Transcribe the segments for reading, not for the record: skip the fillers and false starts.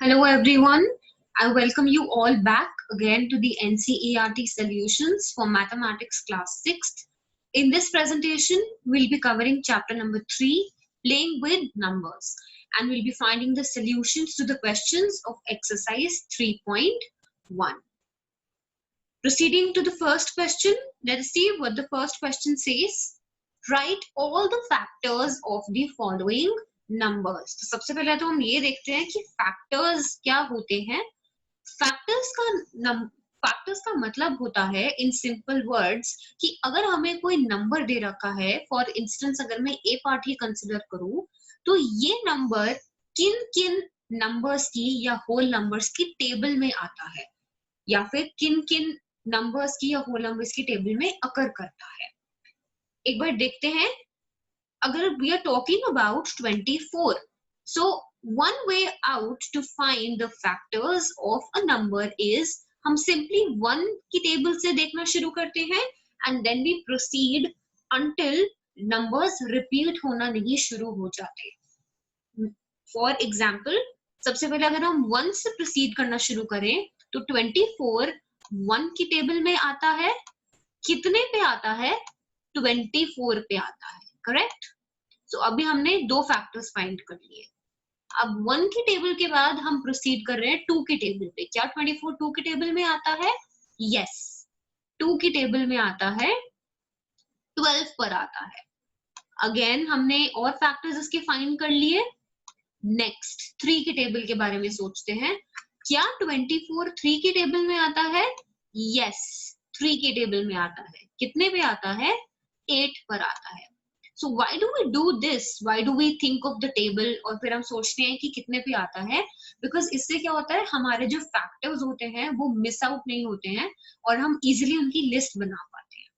Hello everyone. I welcome you all back again to the NCERT Solutions for Mathematics Class 6th. In this presentation, we'll be covering chapter number 3, Playing with Numbers, and we'll be finding the solutions to the questions of exercise 3.1. Proceeding to the first question, let us see what the first question says. Write all the factors of the following numbers. तो सबसे पहले तो हम ये देखते हैं कि factors क्या होते हैं. फैक्टर्स का मतलब होता है इन सिंपल वर्ड्स कि अगर हमें कोई नंबर दे रखा है, फॉर इंस्टेंस अगर मैं ए पार्ट ही कंसिडर करूं, तो ये नंबर किन किन नंबर्स की या होल नंबर्स की टेबल में आता है, या फिर किन किन नंबर्स की या होल नंबर्स की टेबल में अकर करता है. एक बार देखते हैं. अगर we are talking about 24, so one way out to find the factors of a number is हम simply 1 की टेबल से देखना शुरू करते हैं and then we proceed until numbers repeat होना नहीं शुरू हो जाते. For example, सबसे पहले अगर हम 1 से proceed करना शुरू करें तो 24 1 की टेबल में आता है. कितने पे आता है? 24 पे आता है. करेक्ट. तो अभी हमने दो फैक्टर्स फाइंड कर लिए. अब 1 की टेबल के बाद हम प्रोसीड कर रहे हैं 2 की टेबल पे. क्या 24 2 की टेबल में आता है? यस, 2 की टेबल में आता है, 12 पर आता है. अगेन हमने और फैक्टर्स इसके फाइंड कर लिए. नेक्स्ट 3 की टेबल के बारे में सोचते हैं. क्या 24 3 की टेबल में आता है? यस, 3 की टेबल में आता है. कितने पे आता है? 8 पर आता है. So why do we do this? Why do we think of the table? और फिर हम सोचते हैं कि कितने पे आता है. Because इससे क्या होता है, हमारे जो फैक्टर्स होते हैं वो मिस आउट नहीं होते हैं और हम इजिली उनकी लिस्ट बना पाते हैं.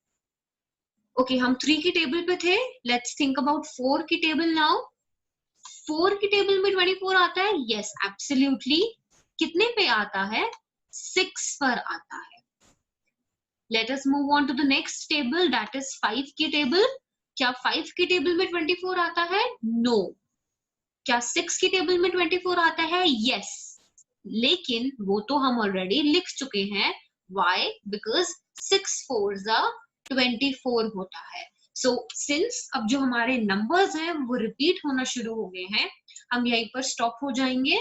ओके, हम 3 की टेबल पे थे. लेट्स थिंक अबाउट 4 की टेबल नाउ. 4 की टेबल में 24 आता है. Yes, absolutely. कितने पे आता है? 6 पर आता है. Let us move on to the next table, that is 5 की टेबल. क्या 5 की टेबल में 24 आता है? नो. क्या 6 की टेबल में 24 आता है? यस, लेकिन वो तो हम ऑलरेडी लिख चुके हैं. Why? Because 6 4s are 24 होता है. So since अब जो हमारे नंबर्स हैं वो रिपीट होना शुरू हो गए हैं, हम यहीं पर स्टॉप हो जाएंगे.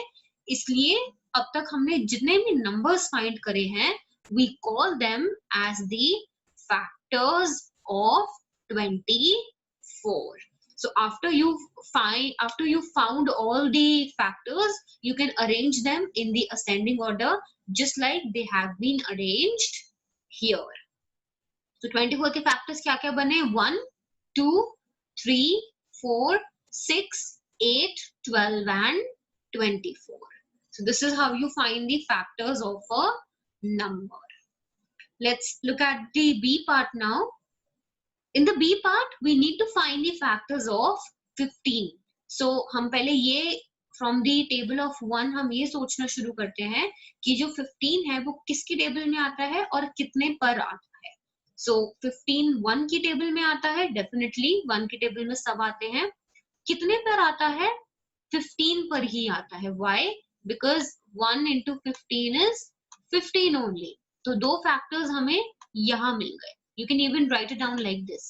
इसलिए अब तक हमने जितने भी नंबर्स फाइंड करे हैं, we call them as the factors of 24. So after you found all the factors, you can arrange them in the ascending order just like they have been arranged here. So 24 के factors क्या क्या बने? 1 2 3 4 6 8 12 and 24. So this is how you find the factors of a number. Let's look at the B part now. In the B part, we need to find the factors of 15. So हम पहले ये from the table of 1 हम ये सोचना शुरू करते हैं कि जो 15 है वो किसकी टेबल में आता है और कितने पर आता है. So 15 1 की टेबल में आता है. डेफिनेटली 1 की टेबल में सब आते हैं. कितने पर आता है? 15 पर ही आता है. Why? Because 1 into 15 is 15 only. तो दो फैक्टर्स हमें यहाँ मिल गए. You can even write it down like this.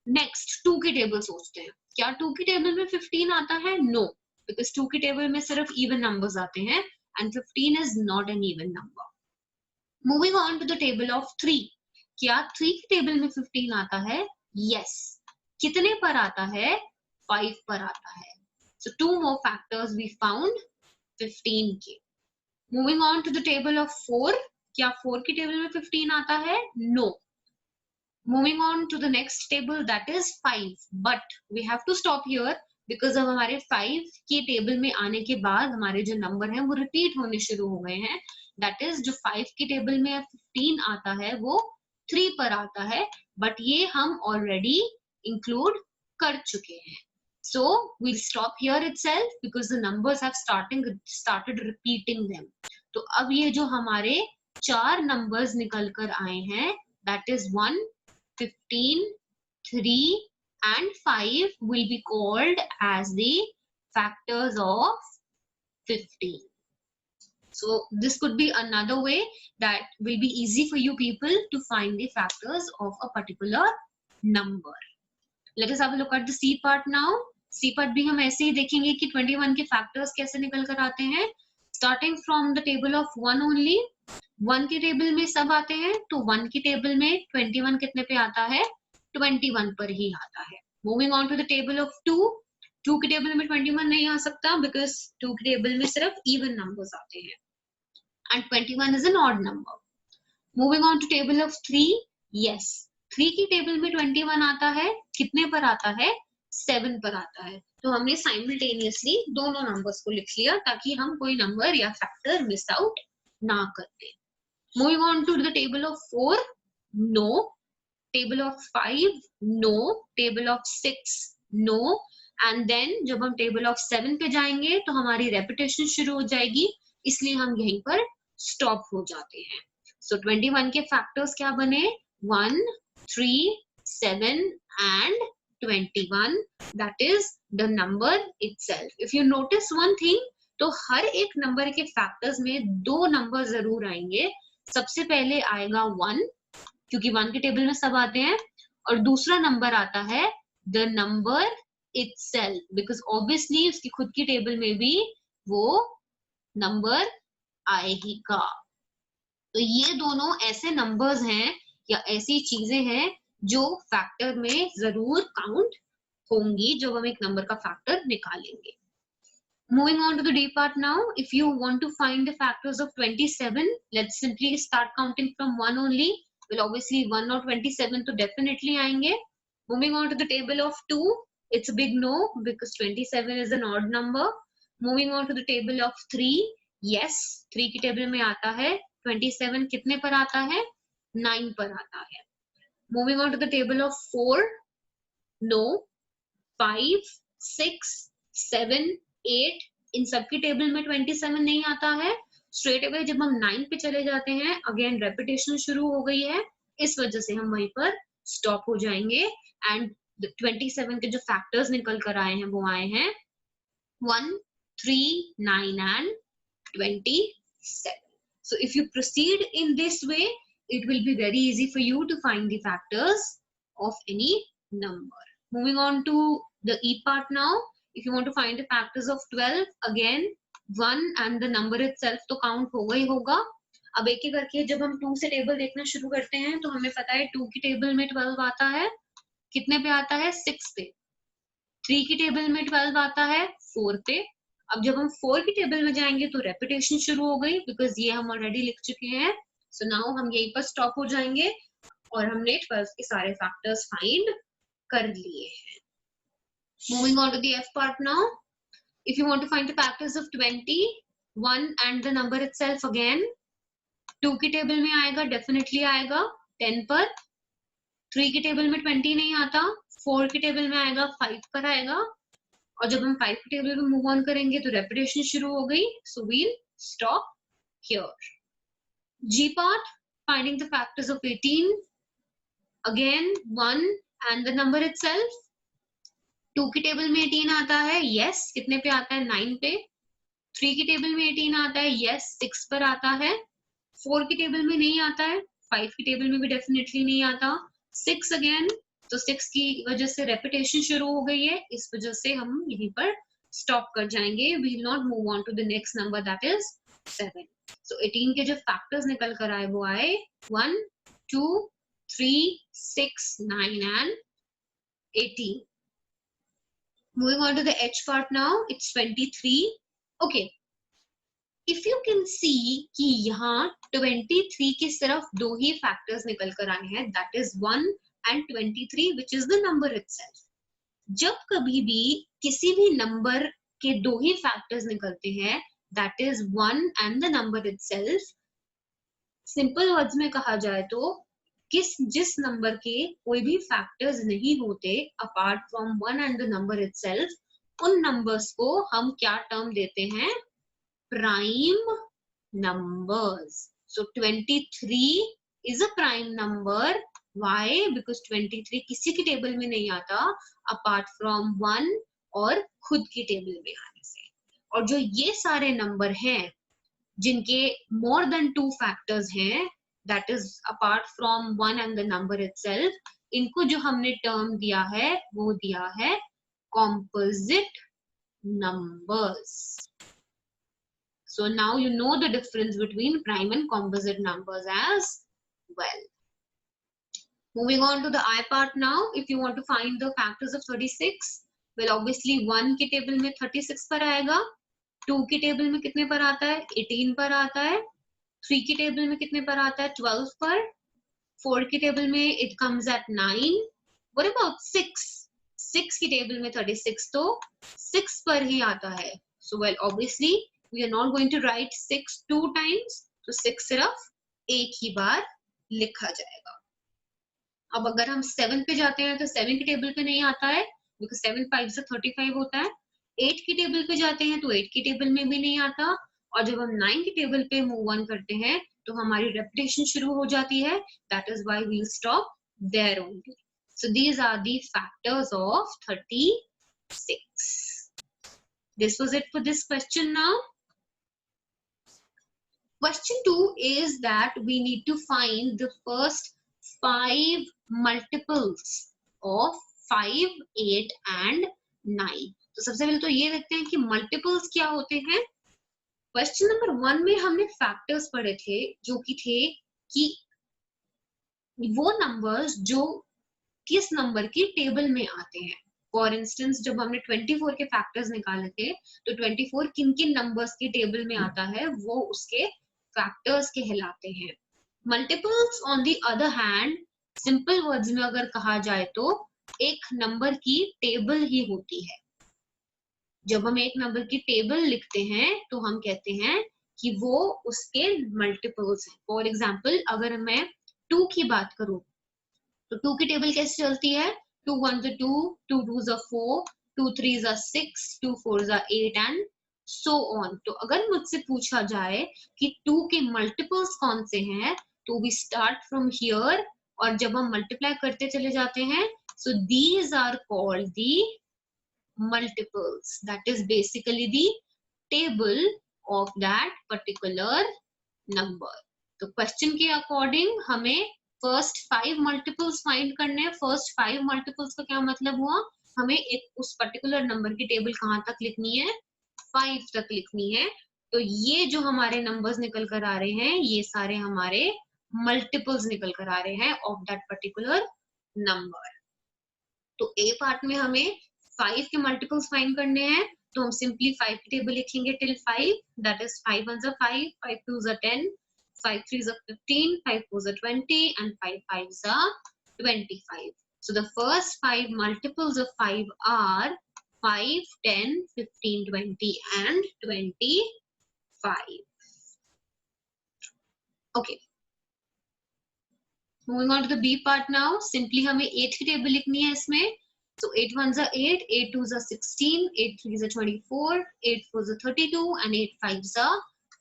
Next 2 की टेबल सोचते हैं. क्या 2 की टेबल में 15 आता है? No, because 2 की टेबल में सिर्फ even numbers आते हैं and 15 is not an even number. Moving on to the table of 3. क्या 3 की टेबल में 15 आता है? Yes. कितने पर आता है? 5 पर आता है. So 2 more factors we found, 15 के. Moving on to the table of 4. क्या 4 की टेबल में 15 आता है? No. Moving on to the next table, that is 5. But we have to stop here because अब हमारे 5 की टेबल में आने के बाद हमारे जो नंबर हैं वो रिपीट होने शुरू हो गए हैं. That is जो 5 की टेबल में 15 आता है वो 3 पर आता है, but ये हम already include कर चुके हैं. So we'll stop here itself because the numbers have started repeating them. तो अब ये जो हमारे 4 नंबर्स निकल कर आए हैं, that is 1 15 3 and 5 will be called as the factors of 15. So this could be another way that will be easy for you people to find the factors of a particular number. Let us have a look at the C part now. C part भी हम ऐसे ही देखेंगे कि 21 के factors कैसे निकल कर आते हैं. Starting from the table of 1 only. 1 के टेबल में सब आते हैं, तो 1 की टेबल में 21 कितने पे आता है? 21 पर ही आता है. Moving on to the table of 2. 2 की टेबल में 21 नहीं आ सकता because 2 की टेबल में सिर्फ even numbers आते हैं. And 21 is an odd number. Moving on to table of 3. Yes, 3 की टेबल में 21 आता है. कितने पर आता है? 7 पर आता है. तो हमने साइमल्टेनियसली दोनों नंबर्स को लिख लिया ताकि हम कोई नंबर या फैक्टर मिस आउट ना करते. Moving on to the table of 4. No. Table of 5. No. Table of 6. No. And then जब हम table of 7 पे जाएंगे तो हमारी रेपिटेशन शुरू हो जाएगी, इसलिए हम यहीं पर स्टॉप हो जाते हैं. So 21 के फैक्टर्स क्या बने? 1, 3, 7 and 21. That is the number itself. If you notice one thing, तो हर एक नंबर के फैक्टर्स में दो नंबर जरूर आएंगे. सबसे पहले आएगा 1, क्योंकि 1 के टेबल में सब आते हैं, और दूसरा नंबर आता है the number itself, because obviously उसकी खुद की टेबल में भी वो नंबर आएगा. तो ये दोनों ऐसे नंबर्स हैं या ऐसी चीजें हैं जो फैक्टर में जरूर काउंट होंगी जब हम एक नंबर का फैक्टर निकालेंगे. Moving on to the D part now. If you want to find the factors of 27, let's simply start counting from 1 only. Well, obviously 1 or 27 तो definitely आएंगे. Moving on to the table of 2, it's a big no because 27 is an odd number. Moving on to the table of 3, yes, 3 की table में आता है. 27 कितने पर आता है? 9 पर आता है. Moving on to the table of 4, no. 5, 6, 7, 8, इन सबकी टेबल में 27 नहीं आता है. स्ट्रेट अवे जब हम 9 पे चले जाते हैं, अगेन रेपिटेशन शुरू हो गई है, इस वजह से हम वहीं पर स्टॉप हो जाएंगे. एंड 27 के जो फैक्टर्स निकल कर आए हैं वो आए हैं 1, 3, 9 and 27. So if you proceed in this way, it will be very easy for you to find the factors of any number. Moving on to the E part now. If you want to find the factors of 12, again 1 and the number itself तो count होगा ही होगा. अब एक एक करके जब हम 2 से टेबल देखना शुरू करते हैं तो हमें पता है 2 की टेबल में 12 आता है. कितने पे आता है? 6 पे. 3 की टेबल में 12 आता है 4 पे. अब जब हम 4 की टेबल में जाएंगे तो रेपिटेशन शुरू हो गई बिकॉज ये हम ऑलरेडी लिख चुके हैं. सो नाउ हम यहीं पर स्टॉप हो जाएंगे और हमने 12 के सारे फैक्टर्स फाइंड कर लिए हैं. Moving on to the F part now. If you want to find the factors of 20, 1 and the number itself again, 2 की टेबल में आएगा, definitely आएगा 10 पर. 3 की टेबल में 20 नहीं आता. 4 की टेबल में आएगा 5 पर आएगा. और जब हम 5 की टेबल में मूव ऑन करेंगे तो रेपिटेशन शुरू हो गई. So we'll stop here. G part, finding the factors of 18. Again 1 and the number itself. 2 की टेबल में 18 आता है. Yes, कितने पे आता है? 9 पे. 3 की टेबल में 18 आता है. Yes, 6 पर आता है. 4 की टेबल में नहीं आता है. 5 की टेबल में भी डेफिनेटली नहीं आता. 6 अगेन, तो 6 की वजह से रेपिटेशन शुरू हो गई है, इस वजह से हम यहीं पर स्टॉप कर जाएंगे. We will not move on to the next number that is 7. So 18 के जो फैक्टर्स निकल कर आए वो आए 1, 2, 3, 6, 9 and 18. Moving on to the H part now, it's 23. Okay, if you can see कि यहाँ 23 के सिर्फ दो ही फैक्टर्स निकल कर आए हैं, that is 1 and 23, which is the number itself. जब कभी भी किसी भी नंबर के दो ही फैक्टर्स निकलते हैं, that is 1 and the number itself, simple words में कहा जाए तो जिस नंबर के कोई भी फैक्टर्स नहीं होते apart from 1 and the number itself, उन नंबर्स को हम क्या टर्म देते हैं? Prime numbers. So 23 is a prime number. Why? Because 23 किसी की टेबल में नहीं आता अपार्ट फ्रॉम 1 और खुद की टेबल में आने से. और जो ये सारे नंबर हैं जिनके more than 2 factors हैं, that is apart from 1 and the number itself, इनको जो हमने term दिया है वो दिया है composite numbers. So now you know the difference between prime and composite numbers as well. Moving on to the I part now. If you want to find the factors of 36, well obviously 1 के table में 36 पर आएगा, 2 के table में कितने पर आता है 18 पर आता है, 3 के टेबल में कितने पर आता है 12 पर, 4 के टेबल में it comes at 9. What about 6? 6 के टेबल में 36 तो 6 पर ही आता है. So well obviously we are not going to write 6 2 times, तो 6 सिर्फ एक ही बार लिखा जाएगा. अब अगर हम 7 पे जाते हैं तो 7 के टेबल पे नहीं आता है, बिकॉज 7 5 से 35 होता है. 8 के टेबल पे जाते हैं तो 8 के टेबल में भी नहीं आता, और जब हम 9 के टेबल पे मूव ऑन करते हैं तो हमारी रेपिटेशन शुरू हो जाती है. That is why we stop there only. So these are the factors of 36. This was it for this question. Now question 2 is that we need to find the first 5 multiples of 5, 8 and 9. तो सबसे पहले तो ये देखते हैं कि multiples क्या होते हैं. क्वेश्चन नंबर 1 में हमने फैक्टर्स पढ़े थे जो कि थे कि वो नंबर्स जो किस नंबर की टेबल में आते हैं. फॉर इंस्टेंस जब हमने 24 के फैक्टर्स निकाले थे तो 24 किन किन नंबर्स की टेबल में आता है वो उसके फैक्टर्स कहलाते हैं. Multiples on the other hand, simple words में अगर कहा जाए तो एक नंबर की टेबल ही होती है. जब हम एक नंबर की टेबल लिखते हैं तो हम कहते हैं कि वो उसके मल्टीपल्स हैं. फॉर एग्जाम्पल अगर मैं 2 की बात करूं तो 2 की टेबल कैसे चलती है? 2 1s are 2, 2 2s are 4, 2 3s are 6, 2 4s are 8 and so on. तो अगर मुझसे पूछा जाए कि 2 के मल्टीपल्स कौन से हैं तो we start from here, और जब हम मल्टीप्लाई करते चले जाते हैं so these are called the multiples. That is basically the table of that particular number. तो क्वेश्चन के अकॉर्डिंग हमें फर्स्ट 5 मल्टीपल्स फाइंड करने हैं. फर्स्ट 5 मल्टीपल्स का क्या मतलब हुआ? हमें एक उस पर्टिकुलर नंबर की टेबल कहां तक लिखनी है? 5 तक लिखनी है. तो ये जो हमारे नंबर्स निकल कर आ रहे हैं ये सारे हमारे मल्टीपल्स निकल कर आ रहे हैं ऑफ दैट पर्टिकुलर नंबर. तो ए पार्ट में हमें 5 के मल्टीपल्स फाइंड करने हैं तो हम सिंपली 5 की टेबल लिखेंगे till 5. That is 5 1s are 5, 5 2s are 10, 5 3s are 15, 5 4s are 20 and 5 5s are 25. So the first 5 multiples of 5 are 5, 10, 15, 20 and 25. Okay. Moving on to the B part now. Simply हमें 8 की table लिखनी है इसमें. So 8 1s are 8, 8 2s are 16, 8 3s are 24, 8 4s are 32 and 8 5s are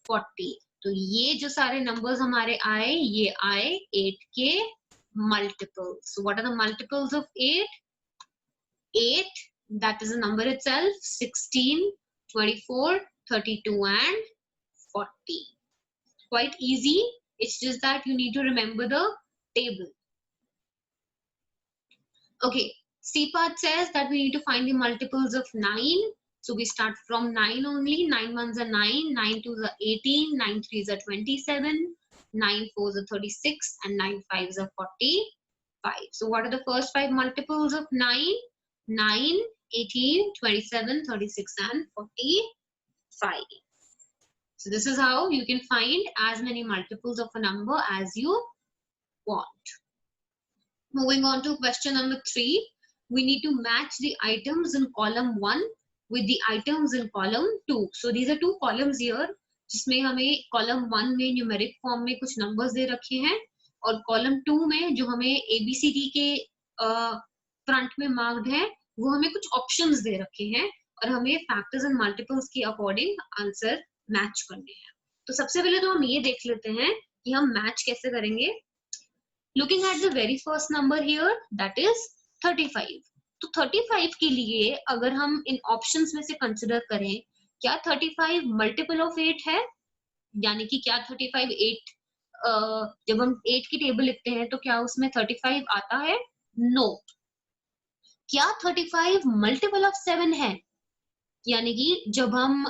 40. तो ये जो सारे numbers हमारे आए ये आए 8 के multiples. So what are the multiples of 8? 8, that is a number itself, 16, 24, 32 and 40. Quite easy. It's just that you need to remember the table. Okay, C part says that we need to find the multiples of 9. So we start from 9 only. 9 1s are 9, 9 2s are 18, 9 3s are 27, 9 4s are 36 and 9 5s are 45. So what are the first 5 multiples of 9? 9, 18, 27, 36 and 45. So this is how you can find as many multiples of a number as you want. Moving on to question number 3, we need to match the items in column 1 with the items in column 2. So these are two columns here, जिसमें हमें column 1 में numeric form में कुछ numbers दे रखे हैं और column 2 में जो हमें ABCD के front में marked है वो हमें कुछ options दे रखे हैं और हमें factors and multiples के according answer match करने हैं. तो सबसे पहले तो हम ये देख लेते हैं कि हम match कैसे करेंगे. Looking at the very first number here, that is 35. तो 35 के लिए अगर हम इन ऑप्शंस में से कंसिडर करें क्या 35 मल्टीपल ऑफ 8 है? यानी कि क्या 35 8 जब हम 8 की टेबल लिखते हैं तो क्या उसमें 35 आता है? नो। क्या 35 मल्टीपल ऑफ 7 है? यानी कि जब हम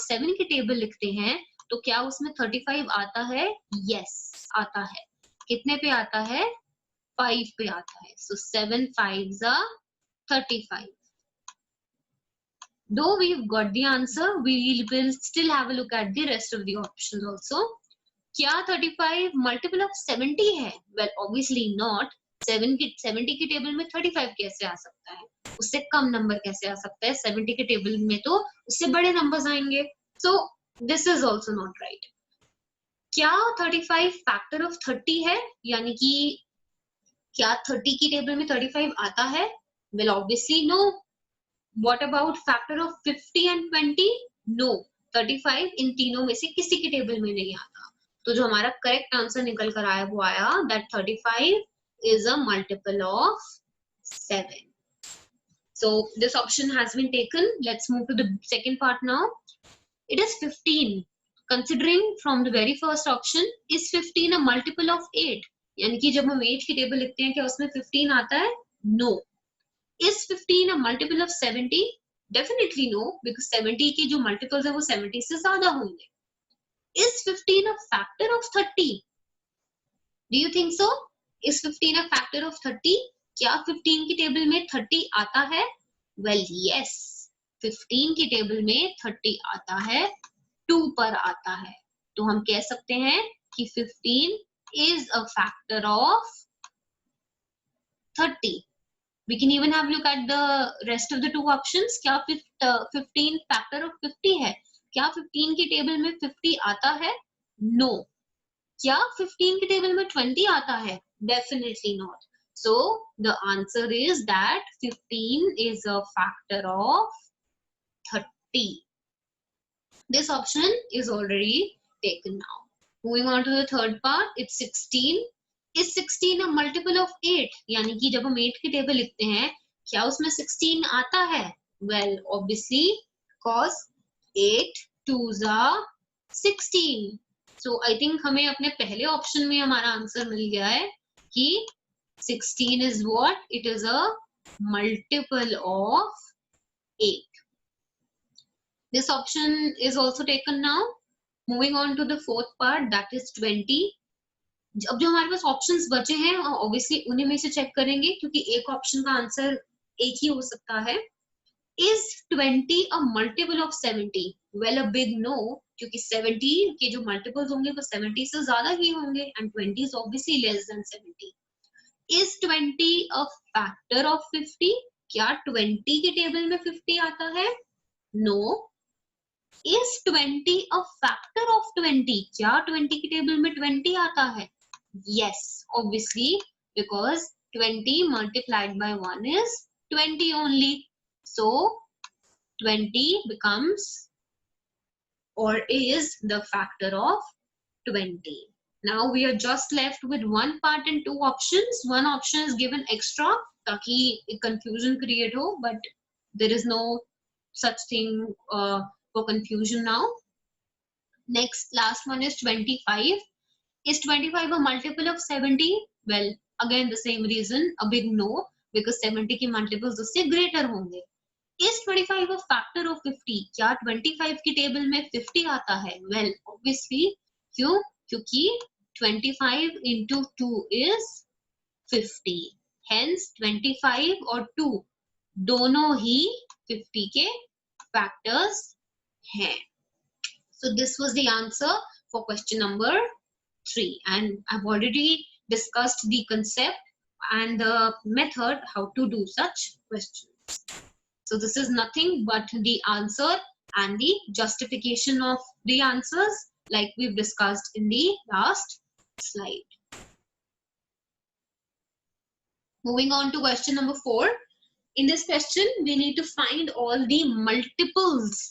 7 की टेबल लिखते हैं तो क्या उसमें 35 आता है? यस आता है। कितने पे आता है? 5 पे आता है। So 7 5s are 35. Though we've got the answer, we will still have a look at the rest of the options also. क्या 35 मल्टीपल ऑफ 70 है? Well, obviously not. 70 की टेबल में 35 कैसे आ सकता है? उससे कम नंबर कैसे आ सकता है? 70 के टेबल में तो उससे बड़े नंबर्स आएंगे. So this is also not right. क्या 35 फैक्टर ऑफ 30 है? यानी कि क्या 30 की टेबल में 35 आता है? Well, obviously no. What about factor of 50 and 20? No. 35 इन तीनों में से किसी की टेबल में नहीं आता. तो जो हमारा करेक्ट आंसर निकल कर आया वो आया that 35 is a multiple of 7. So this option has been taken. Let's move to the second part now. It is 15. Considering from the very first option, is 15 a multiple of 8? यानी कि जब हम 8 की टेबल लिखते हैं क्या उसमें 15 आता है? No. Is 15 a multiple of 70? Definitely no, because 70 के जो multiples है वो 70 से ज्यादा होंगे. Is 15 a factor of 30? Do you think so? Is 15 a factor of 30? क्या 15 की टेबल में 30 आता है? Well, yes. 15 की टेबल में 30 आता है, 2 पर आता है. तो हम कह सकते हैं कि 15 is a factor of 30. We can even have a look at the rest of the two options. क्या 15 factor of 50 है? क्या 15 की टेबल में 50 आता है? No. क्या 15 की टेबल में 20 आता है? Definitely not. So the answer is that 15 is a factor of 30. This option is already taken now. Moving on to the third part, it's 16. Is 16 a multiple of 8? यानी कि जब हम 8 की टेबल लिखते हैं क्या उसमें 16 आता है? Well, obviously, cause 8 2s are 16. So I think हमें अपने पहले ऑप्शन में हमारा आंसर मिल गया है कि 16 is what? It is a multiple of 8. This option is also taken now. Moving on to the fourth part, that is 20. अब जो हमारे पास ऑप्शंस बचे हैं ऑब्वियसली उन्हीं में से चेक करेंगे क्योंकि एक ऑप्शन का आंसर एक ही हो सकता है. Is 20 a multiple of 70? Well, a big no, क्योंकि 70 के जो मल्टीपल्स होंगे वो 70 से ज्यादा ही होंगे and 20 is obviously less than 70. Is 20 a factor of 50? क्या 20 के टेबल में 50 आता है? No. Is 20 a factor of 20? क्या 20 की टेबल में 20 आता है? Yes, obviously, because 20 multiplied by 1 is 20 only. So 20 becomes or is the factor of 20. Now we are just left with one part and two options. One option is given extra ताकि confusion create हो, but there is no such thing for confusion now. Next, last one is 25. Is 25 a multiple of 70? Well, again the same reason, a big no, because 70 की multiples उससे greater होंगे. Is 25 a factor of 50? क्या 25 की table में 50 आता है? Well, obviously, क्यों? क्योंकि 25 into 2 is 50. Hence 25 और 2 दोनों ही 50 के factors हैं. So this was the answer for question number 3, and I've already discussed the concept and the method how to do such questions. So this is nothing but the answer and the justification of the answers like we've discussed in the last slide. Moving on to question number 4. In this question, we need to find all the multiples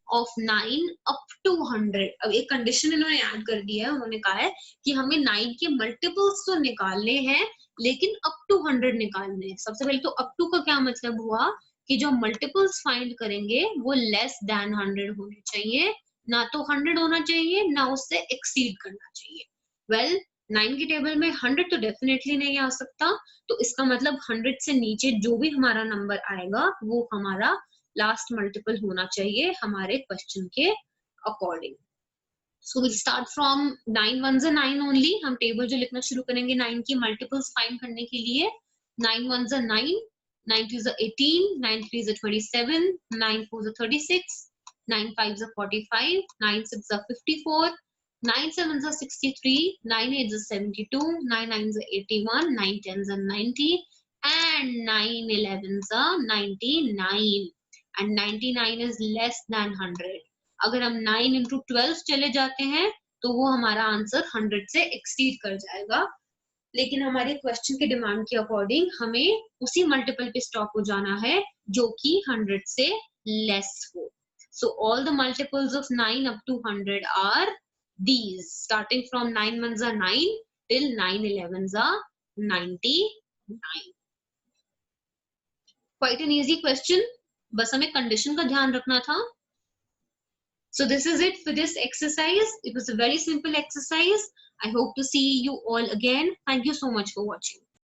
of 9 up to 100. अब एक condition इन्होंने add कर दी है. उन्होंने कहा है कि हमें 9 के मल्टीपल्स तो निकालने हैं लेकिन up to 100 निकालने हैं. सबसे पहले तो up to का क्या मतलब हुआ कि जो मल्टीपल्स फाइंड करेंगे वो लेस देन 100 होने चाहिए, ना तो 100 होना चाहिए, ना उससे एक्सीड करना चाहिए। वेल 9 की टेबल में 100 तो डेफिनेटली नहीं आ सकता, तो इसका मतलब 100 से नीचे जो भी हमारा नंबर आएगा वो हमारा लास्ट मल्टीपल होना चाहिए हमारे क्वेश्चन के according. So we'll start from 9 ones are 9 only. हम टेबल जो लिखना शुरू करेंगे 9 की मल्टीपल्स फाइंड करने के लिए। 9 ones are 9, 9 twos are 18, 9 threes are 27, 9 fours are 36, 9 fives are 45, 9 sixes are 54, 9 sevens are 63, 9 eights are 72, 9 nines are 81, 9 tens are 90, and 9 elevens are 99. And 99 is less than 100. अगर हम 9 into 12 चले जाते हैं तो वो हमारा आंसर 100 से एक्सीड कर जाएगा, लेकिन हमारे क्वेश्चन के डिमांड के अकॉर्डिंग हमें उसी मल्टीपल पे स्टॉप हो जाना है जो कि 100 से लेस हो। So all the multiples of 9 up to 100 are these, starting from 9 ones are 9 till 9 elevens are 99. Quite an easy question, बस हमें कंडीशन का ध्यान रखना था। So this is it for this exercise. It was a very simple exercise. I hope to see you all again. Thank you so much for watching.